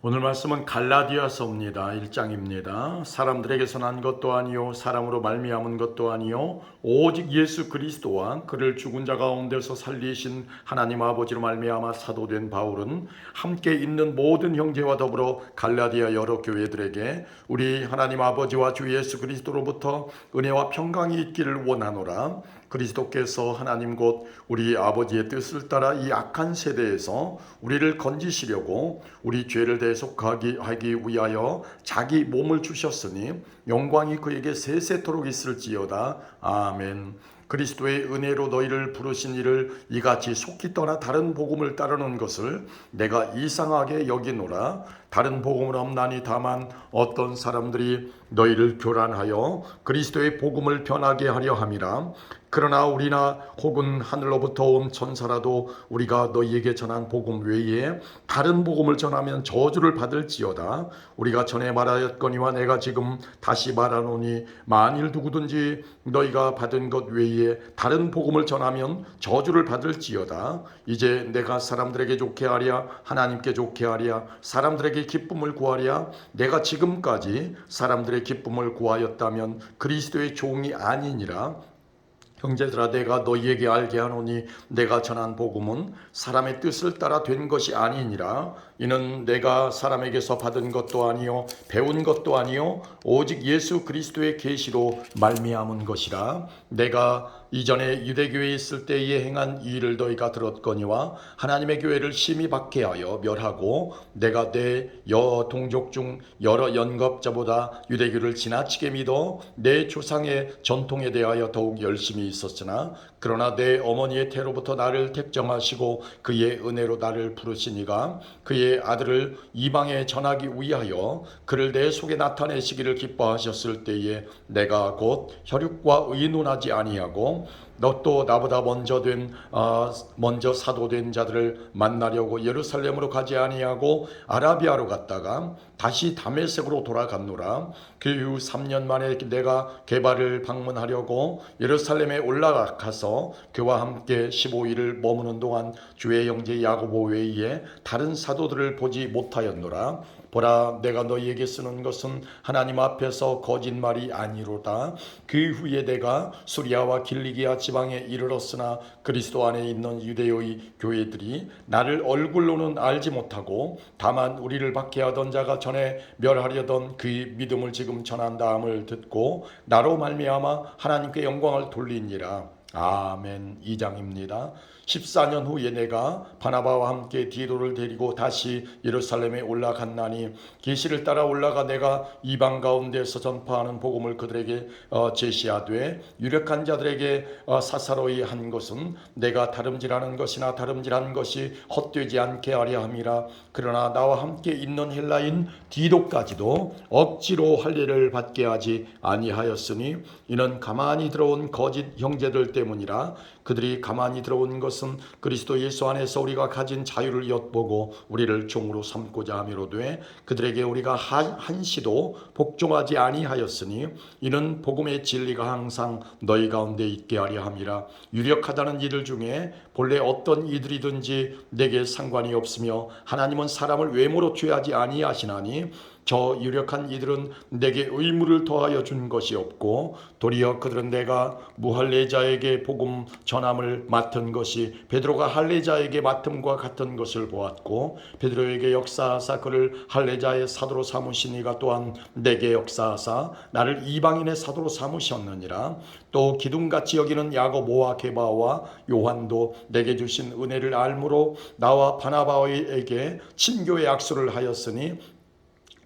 오늘 말씀은 갈라디아서입니다. 1장입니다. 사람들에게서 난 것도 아니요 사람으로 말미암은 것도 아니요 오직 예수 그리스도와 그를 죽은 자 가운데서 살리신 하나님 아버지로 말미암아 사도된 바울은 함께 있는 모든 형제와 더불어 갈라디아 여러 교회들에게 우리 하나님 아버지와 주 예수 그리스도로부터 은혜와 평강이 있기를 원하노라. 그리스도께서 하나님 곧 우리 아버지의 뜻을 따라 이 악한 세대에서 우리를 건지시려고 우리 죄를 대속하기 위하여 자기 몸을 주셨으니 영광이 그에게 세세토록 있을지어다. 아멘. 그리스도의 은혜로 너희를 부르신 이를 이같이 속히 떠나 다른 복음을 따르는 것을 내가 이상하게 여기노라. 다른 복음은 없나니 다만 어떤 사람들이 너희를 교란하여 그리스도의 복음을 변하게 하려 함이라. 그러나 우리나 혹은 하늘로부터 온 천사라도 우리가 너희에게 전한 복음 외에 다른 복음을 전하면 저주를 받을지어다. 우리가 전에 말하였거니와 내가 지금 다시 말하노니 만일 누구든지 너희가 받은 것 외에 다른 복음을 전하면 저주를 받을지어다. 이제 내가 사람들에게 좋게 하랴 하나님께 좋게 하랴 사람들에게 기쁨을 구하랴. 내가 지금까지 사람들의 기쁨을 구하였다면 그리스도의 종이 아니니라. 형제들아, 내가 너희에게 알게 하노니 내가 전한 복음은 사람의 뜻을 따라 된 것이 아니니라. 이는 내가 사람에게서 받은 것도 아니요 배운 것도 아니요 오직 예수 그리스도의 계시로 말미암은 것이라. 내가 이전에 유대교회에 있을 때에 행한 이 일을 너희가 들었거니와 하나님의 교회를 심히 박해하여 멸하고 내가 내 동족 중 여러 연겁자보다 유대교를 지나치게 믿어 내 조상의 전통에 대하여 더욱 열심히 있었으나 그러나 내 어머니의 태로부터 나를 택정하시고 그의 은혜로 나를 부르시니가 그의 아들을 이방에 전하기 위하여 그를 내 속에 나타내시기를 기뻐하셨을 때에 내가 곧 혈육과 의논하지 아니하고 너 또 나보다 먼저 사도된 자들을 만나려고 예루살렘으로 가지 아니하고 아라비아로 갔다가 다시 다메섹으로 돌아갔노라. 그 이후 3년 만에 내가 게바를 방문하려고 예루살렘에 올라가서 그와 함께 15일을 머무는 동안 주의 형제 야고보 외에 다른 사도들을 보지 못하였노라. 보라, 내가 너희에게 쓰는 것은 하나님 앞에서 거짓말이 아니로다. 그 후에 내가 수리아와 길리기아 지방에 이르렀으나 그리스도 안에 있는 유대의 교회들이 나를 얼굴로는 알지 못하고 다만 우리를 박해하던 자가 전에 멸하려던 그 믿음을 지금 전한다함을 듣고 나로 말미암아 하나님께 영광을 돌리니라. 아멘. 2장입니다. 14년 후에 내가 바나바와 함께 디도를 데리고 다시 예루살렘에 올라갔나니 계시를 따라 올라가 내가 이방 가운데서 전파하는 복음을 그들에게 제시하되 유력한 자들에게 사사로이 한 것은 내가 다름질하는 것이나 다름질한 것이 헛되지 않게 하려 함이라. 그러나 나와 함께 있는 헬라인 디도까지도 억지로 할례를 받게 하지 아니하였으니 이는 가만히 들어온 거짓 형제들 때문이라. 그들이 가만히 들어온 것은 그리스도 예수 안에서 우리가 가진 자유를 엿보고 우리를 종으로 삼고자 함이로되 그들에게 우리가 한시도 복종하지 아니하였으니 이는 복음의 진리가 항상 너희 가운데 있게 하려 함이라. 유력하다는 이들 중에 본래 어떤 이들이든지 내게 상관이 없으며 하나님은 사람을 외모로 취하지 아니하시나니 저 유력한 이들은 내게 의무를 더하여 준 것이 없고 도리어 그들은 내가 무할례자에게 복음 전함을 맡은 것이 베드로가 할례자에게 맡음과 같은 것을 보았고 베드로에게 역사하사 그를 할례자의 사도로 삼으시니가 또한 내게 역사하사 나를 이방인의 사도로 삼으셨느니라. 또 기둥같이 여기는 야고보와 게바와 요한도 내게 주신 은혜를 알므로 나와 바나바에게 친교의 약속을 하였으니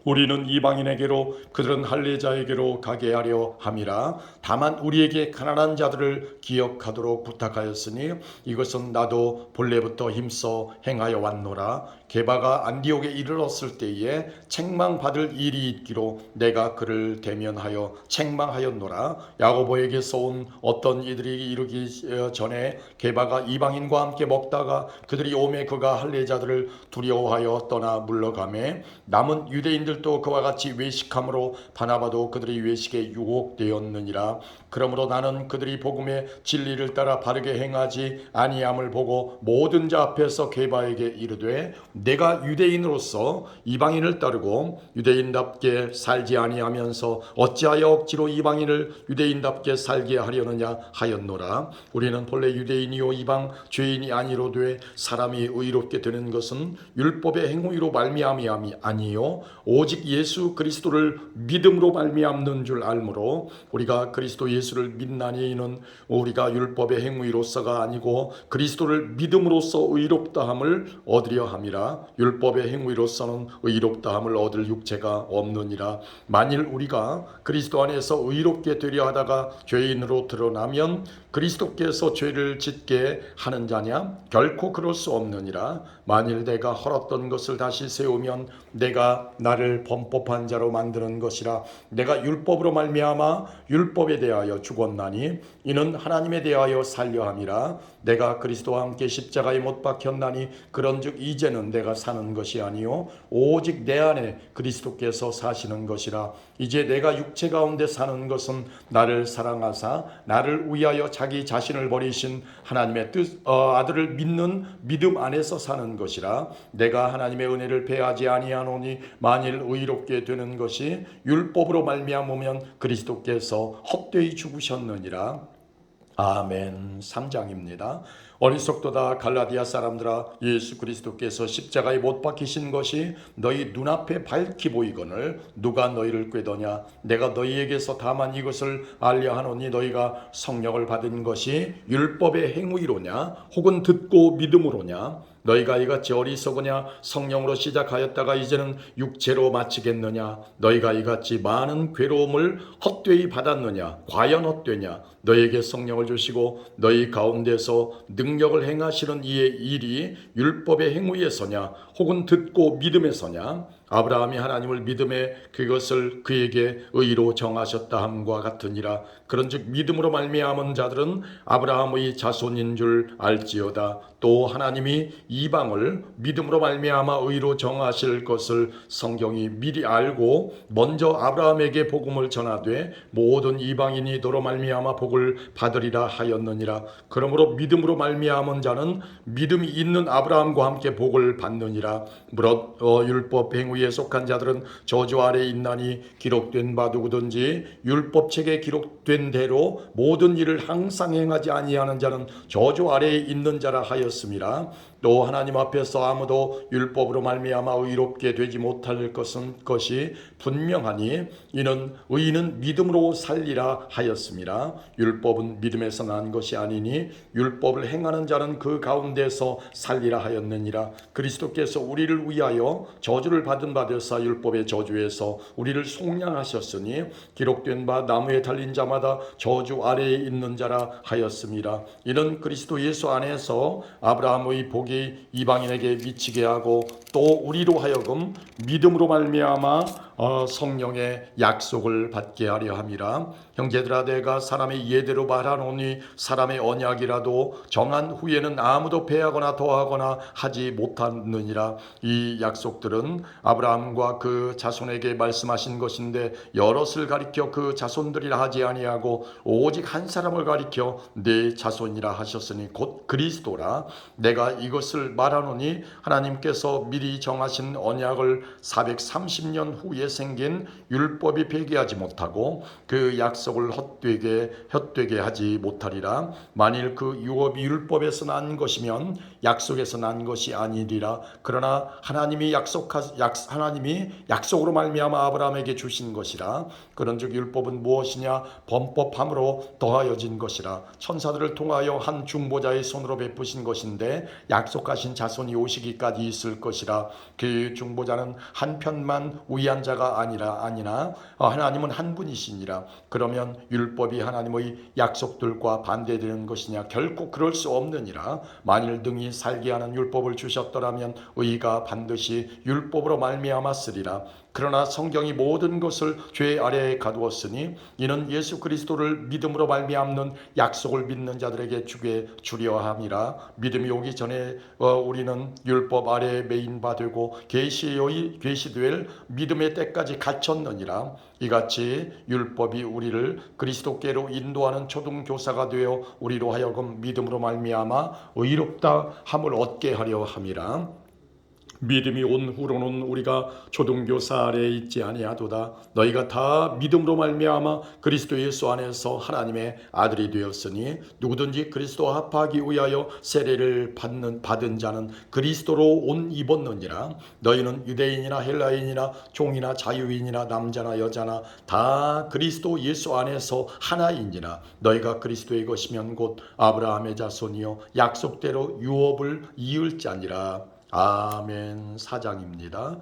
우리는 이방인에게로 그들은 할례자에게로 가게 하려 함이라. 다만 우리에게 가난한 자들을 기억하도록 부탁하였으니 이것은 나도 본래부터 힘써 행하여 왔노라. 게바가 안디옥에 이르렀을 때에 책망받을 일이 있기로 내가 그를 대면하여 책망하였노라. 야고보에게서 온 어떤 이들이 이르기 전에 게바가 이방인과 함께 먹다가 그들이 오매 그가 할례자들을 두려워하여 떠나 물러가매 남은 유대인들 이들도 그와 같이 외식함으로 바나바도 그들의 외식에 유혹되었느니라. 그러므로 나는 그들이 복음의 진리를 따라 바르게 행하지 아니함을 보고 모든 자 앞에서 게바에게 이르되 내가 유대인으로서 이방인을 따르고 유대인답게 살지 아니하면서 어찌하여 억지로 이방인을 유대인답게 살게 하려느냐 하였노라. 우리는 본래 유대인이요 이방 죄인이 아니로되 사람이 의롭게 되는 것은 율법의 행위로 말미암이 아니요 오직 예수 그리스도를 믿음으로 말미암는 줄 알므로 우리가 그리스도 예수를 믿나니 이는 우리가 율법의 행위로서가 아니고 그리스도를 믿음으로써 의롭다함을 얻으려 함이라. 율법의 행위로서는 의롭다함을 얻을 육체가 없느니라. 만일 우리가 그리스도 안에서 의롭게 되려 하다가 죄인으로 드러나면 그리스도께서 죄를 짓게 하는 자냐? 결코 그럴 수 없느니라. 만일 내가 헐었던 것을 다시 세우면 내가 나를 범법한 자로 만드는 것이라. 내가 율법으로 말미암아 율법에 대하여 죽었나니 이는 하나님에 대하여 살려 함이라. 내가 그리스도와 함께 십자가에 못 박혔나니 그런즉 이제는 내가 사는 것이 아니요 오직 내 안에 그리스도께서 사시는 것이라. 이제 내가 육체 가운데 사는 것은 나를 사랑하사 나를 위하여 자기 자신을 버리신 하나님의 아들을 믿는 믿음 안에서 사는 것이라. 내가 하나님의 은혜를 배하지 아니하노니 만일 의롭게 되는 것이 율법으로 말미암으면 그리스도께서 헛되이 죽으셨느니라. 아멘. 3장입니다. 어리석도다 갈라디아 사람들아, 예수 그리스도께서 십자가에 못 박히신 것이 너희 눈앞에 밝히 보이거늘 누가 너희를 꾀더냐? 내가 너희에게서 다만 이것을 알려 하노니 너희가 성령을 받은 것이 율법의 행위로냐 혹은 듣고 믿음으로냐? 너희가 이같이 어리석으냐? 성령으로 시작하였다가 이제는 육체로 마치겠느냐? 너희가 이같이 많은 괴로움을 헛되이 받았느냐? 과연 헛되냐? 너희에게 성령을 주시고 너희 가운데서 능력을 행하시는 이의 일이 율법의 행위에서냐 혹은 듣고 믿음에서냐? 아브라함이 하나님을 믿음에 그것을 그에게 의로 정하셨다 함과 같으니라. 그런즉 믿음으로 말미암은 자들은 아브라함의 자손인 줄 알지어다. 또 하나님이 이방을 믿음으로 말미암아 의로 정하실 것을 성경이 미리 알고 먼저 아브라함에게 복음을 전하되 모든 이방인이 너로 말미암아 복을 받으리라 하였느니라. 그러므로 믿음으로 말미암은 자는 믿음이 있는 아브라함과 함께 복을 받느니라. 무릇 율법 행위에 속한 자들은 저주 아래에 있나니 기록된 바 누구든지 율법책에 기록된 대로 모든 일을 항상 행하지 아니하는 자는 저주 아래에 있는 자라 하였음이라. 또 하나님 앞에서 아무도 율법으로 말미암아 의롭게 되지 못할 것이 분명하니 이는 의인은 믿음으로 살리라 하였음이라. 율법은 믿음에서 난 것이 아니니 율법을 행하는 자는 그 가운데서 살리라 하였느니라. 그리스도께서 우리를 위하여 저주를 받은 바 되사 율법의 저주에서 우리를 속량하셨으니 기록된 바 나무에 달린 자마다 저주 아래에 있는 자라 하였음이라. 이는 그리스도 예수 안에서 아브라함의 복이 이방인에게 미치게 하고 또 우리로 하여금 믿음으로 말미암아 성령의 약속을 받게 하려 함이라. 형제들아, 내가 사람의 예대로 말하노니 사람의 언약이라도 정한 후에는 아무도 배하거나 더하거나 하지 못하느니라. 이 약속들은 아브라함과 그 자손에게 말씀하신 것인데 여럿을 가리켜 그 자손들이라 하지 아니하고 오직 한 사람을 가리켜 네 자손이라 하셨으니 곧 그리스도라. 내가 이것을 말하노니 하나님께서 미리 정하신 언약을 430년 후에 생긴 율법이 폐기하지 못하고 그 약속을 헛되게 하지 못하리라. 만일 그 유업이 율법에서 난 것이면 약속에서 난 것이 아니리라. 그러나 하나님이 약속으로 말미암아 아브라함에게 주신 것이라. 그런즉 율법은 무엇이냐? 범법함으로 더하여진 것이라. 천사들을 통하여 한 중보자의 손으로 베푸신 것인데 약속하신 자손이 오시기까지 있을 것이라. 그 중보자는 한편만 위한 자가 아니나 하나님은 한 분이시니라. 그러면 율법이 하나님의 약속들과 반대되는 것이냐? 결코 그럴 수 없느니라. 만일 등이 살게 하는 율법을 주셨더라면 의가 반드시 율법으로 말미암았으리라. 그러나 성경이 모든 것을 죄 아래에 가두었으니 이는 예수 그리스도를 믿음으로 말미암는 약속을 믿는 자들에게 주게 주려 함이라. 믿음이 오기 전에 우리는 율법 아래에 매인 바 되고 계시될 믿음의 때까지 갇혔느니라. 이같이 율법이 우리를 그리스도께로 인도하는 초등교사가 되어 우리로 하여금 믿음으로 말미암아 의롭다 함을 얻게 하려 함이라. 믿음이 온 후로는 우리가 초등교사 아래에 있지 아니하도다. 너희가 다 믿음으로 말미암아 그리스도 예수 안에서 하나님의 아들이 되었으니 누구든지 그리스도와 합하기 위하여 세례를 받은 자는 그리스도로 옷 입었느니라. 너희는 유대인이나 헬라인이나 종이나 자유인이나 남자나 여자나 다 그리스도 예수 안에서 하나인지라. 너희가 그리스도의 것이면 곧 아브라함의 자손이요 약속대로 유업을 이을 자니라. 아멘. 4장입니다.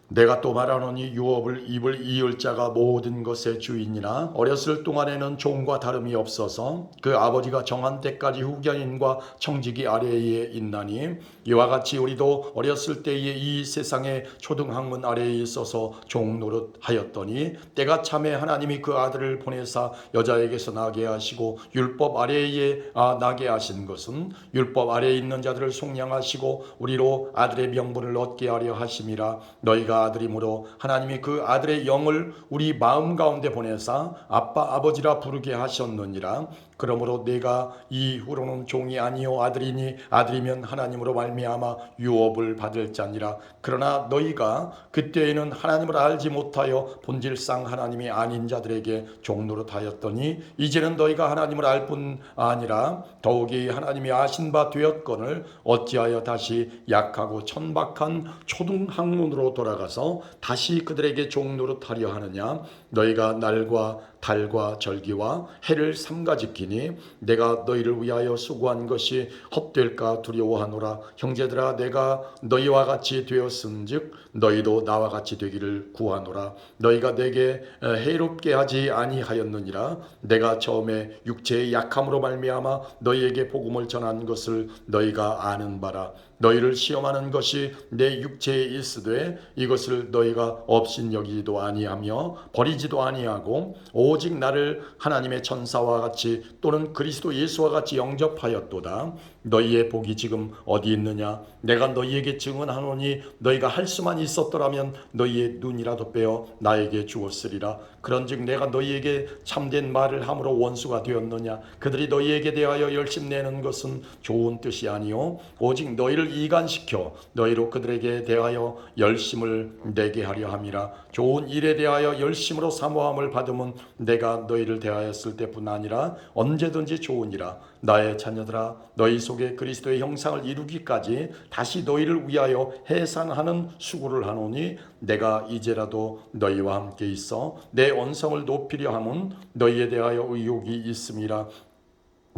내가 또 말하노니 유업을 이을 자가 모든 것의 주인이나 어렸을 동안에는 종과 다름이 없어서 그 아버지가 정한 때까지 후견인과 청지기 아래에 있나니 이와 같이 우리도 어렸을 때에 이 세상의 초등학문 아래에 있어서 종 노릇하였더니 때가 참에 하나님이 그 아들을 보내사 여자에게서 나게 하시고 율법 아래에 나게 하신 것은 율법 아래에 있는 자들을 속량하시고 우리로 아들의 명분을 얻게 하려 하심이라. 너희가 아들이므로 하나님이 그 아들의 영을 우리 마음 가운데 보내사 아빠 아버지라 부르게 하셨느니라. 그러므로 내가 이후로는 종이 아니요 아들이니 아들이면 하나님으로 말미암아 유업을 받을 자니라. 그러나 너희가 그때에는 하나님을 알지 못하여 본질상 하나님이 아닌 자들에게 종 노릇하였더니 이제는 너희가 하나님을 알 뿐 아니라 더욱이 하나님이 아신 바 되었거늘 어찌하여 다시 약하고 천박한 초등학문으로 돌아가서 다시 그들에게 종 노릇하려 하느냐. 너희가 날과 달과 절기와 해를 삼가 지키니 내가 너희를 위하여 수고한 것이 헛될까 두려워하노라. 형제들아 내가 너희와 같이 되었은즉 너희도 나와 같이 되기를 구하노라. 너희가 내게 해롭게 하지 아니하였느니라. 내가 처음에 육체의 약함으로 말미암아 너희에게 복음을 전한 것을 너희가 아는 바라. 너희를 시험하는 것이 내 육체에 있으되 이것을 너희가 업신여기지도 아니하며 버리지도 아니하고 오직 나를 하나님의 천사와 같이 또는 그리스도 예수와 같이 영접하였도다. 너희의 복이 지금 어디 있느냐. 내가 너희에게 증언하노니 너희가 할 수만 있었더라면 너희의 눈이라도 빼어 나에게 주었으리라. 그런즉 내가 너희에게 참된 말을 함으로 원수가 되었느냐. 그들이 너희에게 대하여 열심내는 것은 좋은 뜻이 아니요 오직 너희를 이간시켜 너희로 그들에게 대하여 열심을 내게 하려 함이라. 좋은 일에 대하여 열심으로 사모함을 받으면 내가 너희를 대하였을 때뿐 아니라 언제든지 좋으니라. 나의 자녀들아 너희 속에 그리스도의 형상을 이루기까지 다시 너희를 위하여 해산하는 수고를 하노니 내가 이제라도 너희와 함께 있어 내 언성을 높이려 함은 너희에 대하여 의욕이 있음이라.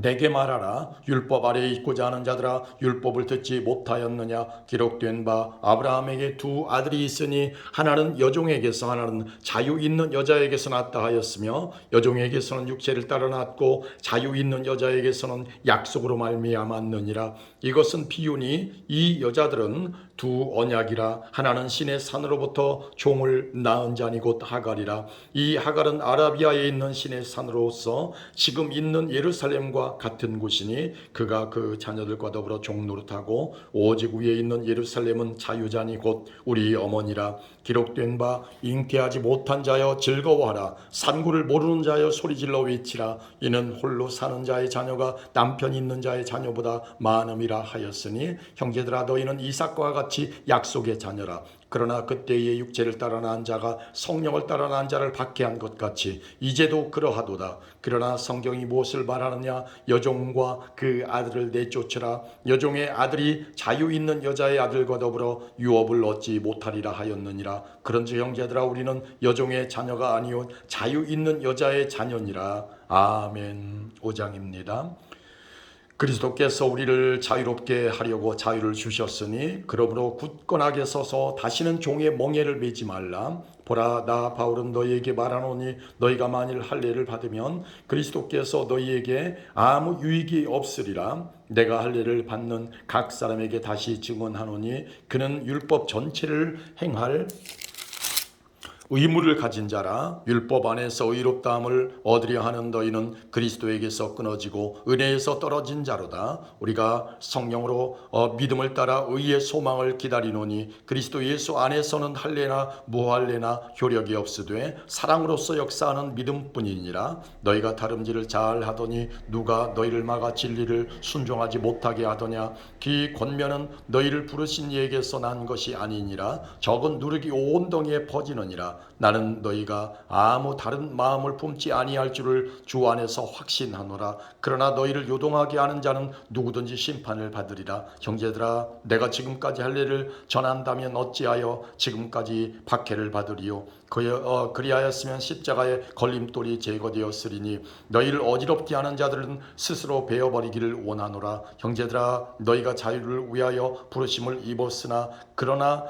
내게 말하라. 율법 아래에 있고자 하는 자들아 율법을 듣지 못하였느냐. 기록된 바 아브라함에게 두 아들이 있으니 하나는 여종에게서 하나는 자유 있는 여자에게서 났다 하였으며 여종에게서는 육체를 따라 났고 자유 있는 여자에게서는 약속으로 말미암았느니라. 이것은 비유니 이 여자들은 두 언약이라. 하나는 신의 산으로부터 종을 낳은 자니 곧 하갈이라. 이 하갈은 아라비아에 있는 신의 산으로서 지금 있는 예루살렘과 같은 곳이니 그가 그 자녀들과 더불어 종노릇하고 오직 위에 있는 예루살렘은 자유자니 곧 우리 어머니라. 기록된 바 잉태하지 못한 자여 즐거워하라. 산구를 모르는 자여 소리질러 외치라. 이는 홀로 사는 자의 자녀가 남편 있는 자의 자녀보다 많음이라 하였으니 형제들아 너희는 이삭과 같이 약속의 자녀라. 그러나 그때의 육체를 따라 난 자가 성령을 따라 난 자를 박해한 것 같이 이제도 그러하도다. 그러나 성경이 무엇을 말하느냐. 여종과 그 아들을 내쫓으라. 여종의 아들이 자유 있는 여자의 아들과 더불어 유업을 얻지 못하리라 하였느니라. 그런즉 형제들아 우리는 여종의 자녀가 아니요 자유 있는 여자의 자녀니라. 아멘. 5장입니다. 그리스도께서 우리를 자유롭게 하려고 자유를 주셨으니 그러므로 굳건하게 서서 다시는 종의 멍에를 매지 말라. 보라 나 바울은 너희에게 말하노니 너희가 만일 할례를 받으면 그리스도께서 너희에게 아무 유익이 없으리라. 내가 할례를 받는 각 사람에게 다시 증언하노니 그는 율법 전체를 행할 의무를 가진 자라. 율법 안에서 의롭다함을 얻으려 하는 너희는 그리스도에게서 끊어지고 은혜에서 떨어진 자로다. 우리가 성령으로 믿음을 따라 의의 소망을 기다리노니 그리스도 예수 안에서는 할례나 무할례나 효력이 없으되 사랑으로서 역사하는 믿음뿐이니라. 너희가 다름질을 잘 하더니 누가 너희를 막아 진리를 순종하지 못하게 하더냐. 그 권면은 너희를 부르신 이에게서 난 것이 아니니라. 적은 누룩이 온 덩이에 퍼지느니라. 나는 너희가 아무 다른 마음을 품지 아니할 줄을 주 안에서 확신하노라. 그러나 너희를 요동하게 하는 자는 누구든지 심판을 받으리라. 형제들아, 내가 지금까지 할례를 전한다면 어찌하여 지금까지 박해를 받으리요. 그리하였으면 십자가의 걸림돌이 제거되었으리니 너희를 어지럽게 하는 자들은 스스로 베어버리기를 원하노라. 형제들아, 너희가 자유를 위하여 부르심을 입었으나 그러나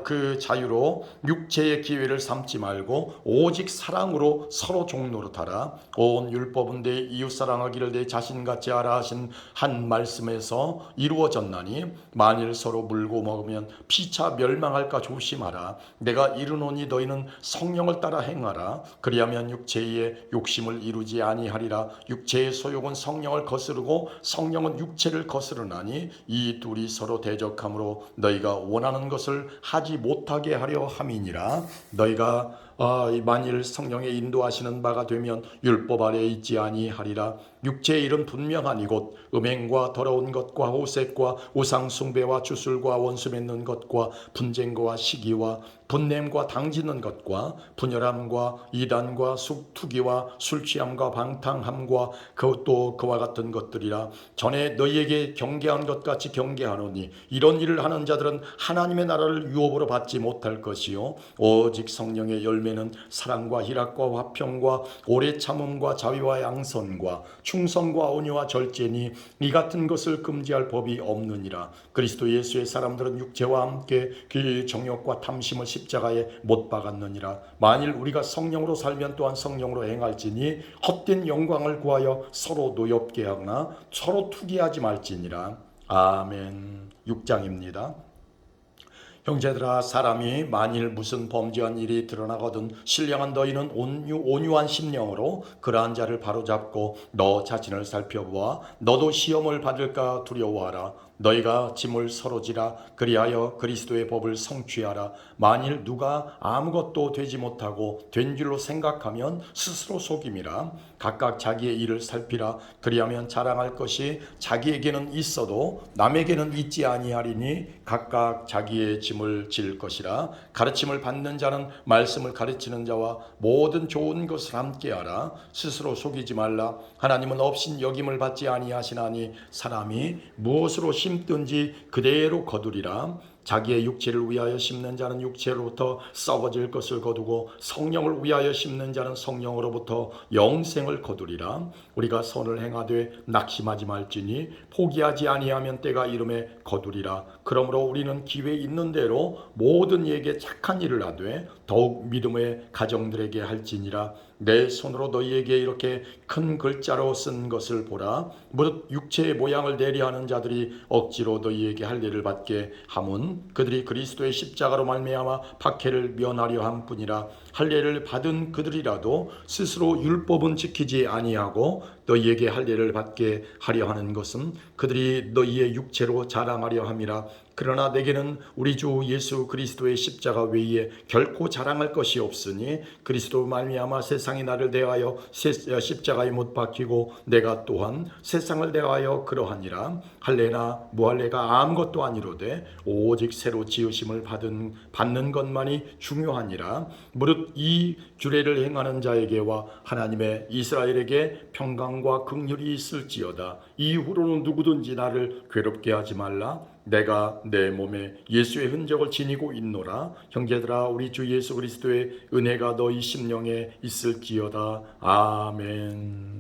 그 자유로 육체의 기회를 삼지 말고 오직 사랑으로 서로 종노릇하라. 온 율법은 내 이웃사랑하기를 내 자신같이 하라 하신 한 말씀에서 이루어졌나니 만일 서로 물고 먹으면 피차 멸망할까 조심하라. 내가 이르노니 너희는 성령을 따라 행하라. 그리하면 육체의 욕심을 이루지 아니하리라. 육체의 소욕은 성령을 거스르고 성령은 육체를 거스르나니 이 둘이 서로 대적함으로 너희가 원하는 것을 하지 못하게 하려 함이니라. 너희가 만일 성령의 인도하시는 바가 되면 율법 아래에 있지 아니하리라. 육체의 일은 분명하니 곧 음행과 더러운 것과 호색과 우상 숭배와 주술과 원수 맺는 것과 분쟁과 시기와 분냄과 당짓는 것과 분열함과 이단과 투기와 술취함과 방탕함과 그것도 그와 같은 것들이라. 전에 너희에게 경계한 것 같이 경계하노니 이런 일을 하는 자들은 하나님의 나라를 유업으로 받지 못할 것이요 오직 성령의 열매는 사랑과 희락과 화평과 오래 참음과 자비와 양선과 충성과 온유와 절제니 이 같은 것을 금지할 법이 없느니라. 그리스도 예수의 사람들은 육체와 함께 그 정욕과 탐심을 십자가에 못 박았느니라. 만일 우리가 성령으로 살면 또한 성령으로 행할지니 헛된 영광을 구하여 서로 노엽게 하거나 서로 투기하지 말지니라. 아멘. 6장입니다. 형제들아, 사람이 만일 무슨 범죄한 일이 드러나거든 신령한 너희는 온유한 심령으로 그러한 자를 바로잡고 너 자신을 살펴보아 너도 시험을 받을까 두려워하라. 너희가 짐을 서로 지라. 그리하여 그리스도의 법을 성취하라. 만일 누가 아무것도 되지 못하고 된 줄로 생각하면 스스로 속임이라. 각각 자기의 일을 살피라. 그리하면 자랑할 것이 자기에게는 있어도 남에게는 있지 아니하리니 각각 자기의 짐을 질 것이라. 가르침을 받는 자는 말씀을 가르치는 자와 모든 좋은 것을 함께하라. 스스로 속이지 말라. 하나님은 없인 여김을 받지 아니하시나니 사람이 무엇으로 심든지 그대로 거두리라. 자기의 육체를 위하여 심는 자는 육체로부터 썩어질 것을 거두고 성령을 위하여 심는 자는 성령으로부터 영생을 거두리라. 우리가 선을 행하되 낙심하지 말지니 포기하지 아니하면 때가 이름에 거두리라. 그러므로 우리는 기회 있는 대로 모든 이에게 착한 일을 하되 더욱 믿음의 가정들에게 할지니라. 내 손으로 너희에게 이렇게 큰 글자로 쓴 것을 보라. 무릇 육체의 모양을 내려하는 자들이 억지로 너희에게 할례를 받게 함은 그들이 그리스도의 십자가로 말미암아 박해를 면하려 함뿐이라. 할례를 받은 그들이라도 스스로 율법은 지키지 아니하고 너희에게 할례를 받게 하려 하는 것은 그들이 너희의 육체로 자랑하려 함이라. 그러나 내게는 우리 주 예수 그리스도의 십자가 외에 결코 자랑할 것이 없으니 그리스도 말미암아 세상이 나를 대하여 십자가에 못 박히고 내가 또한 세상을 대하여 그러하니라. 할례나 무할례가 아무것도 아니로되 오직 새로 지으심을 받는 것만이 중요하니라. 무릇 이 규례를 행하는 자에게와 하나님의 이스라엘에게 평강과 긍휼이 있을지어다. 이후로는 누구든지 나를 괴롭게 하지 말라. 내가 내 몸에 예수의 흔적을 지니고 있노라. 형제들아, 우리 주 예수 그리스도의 은혜가 너희 심령에 있을지어다. 아멘.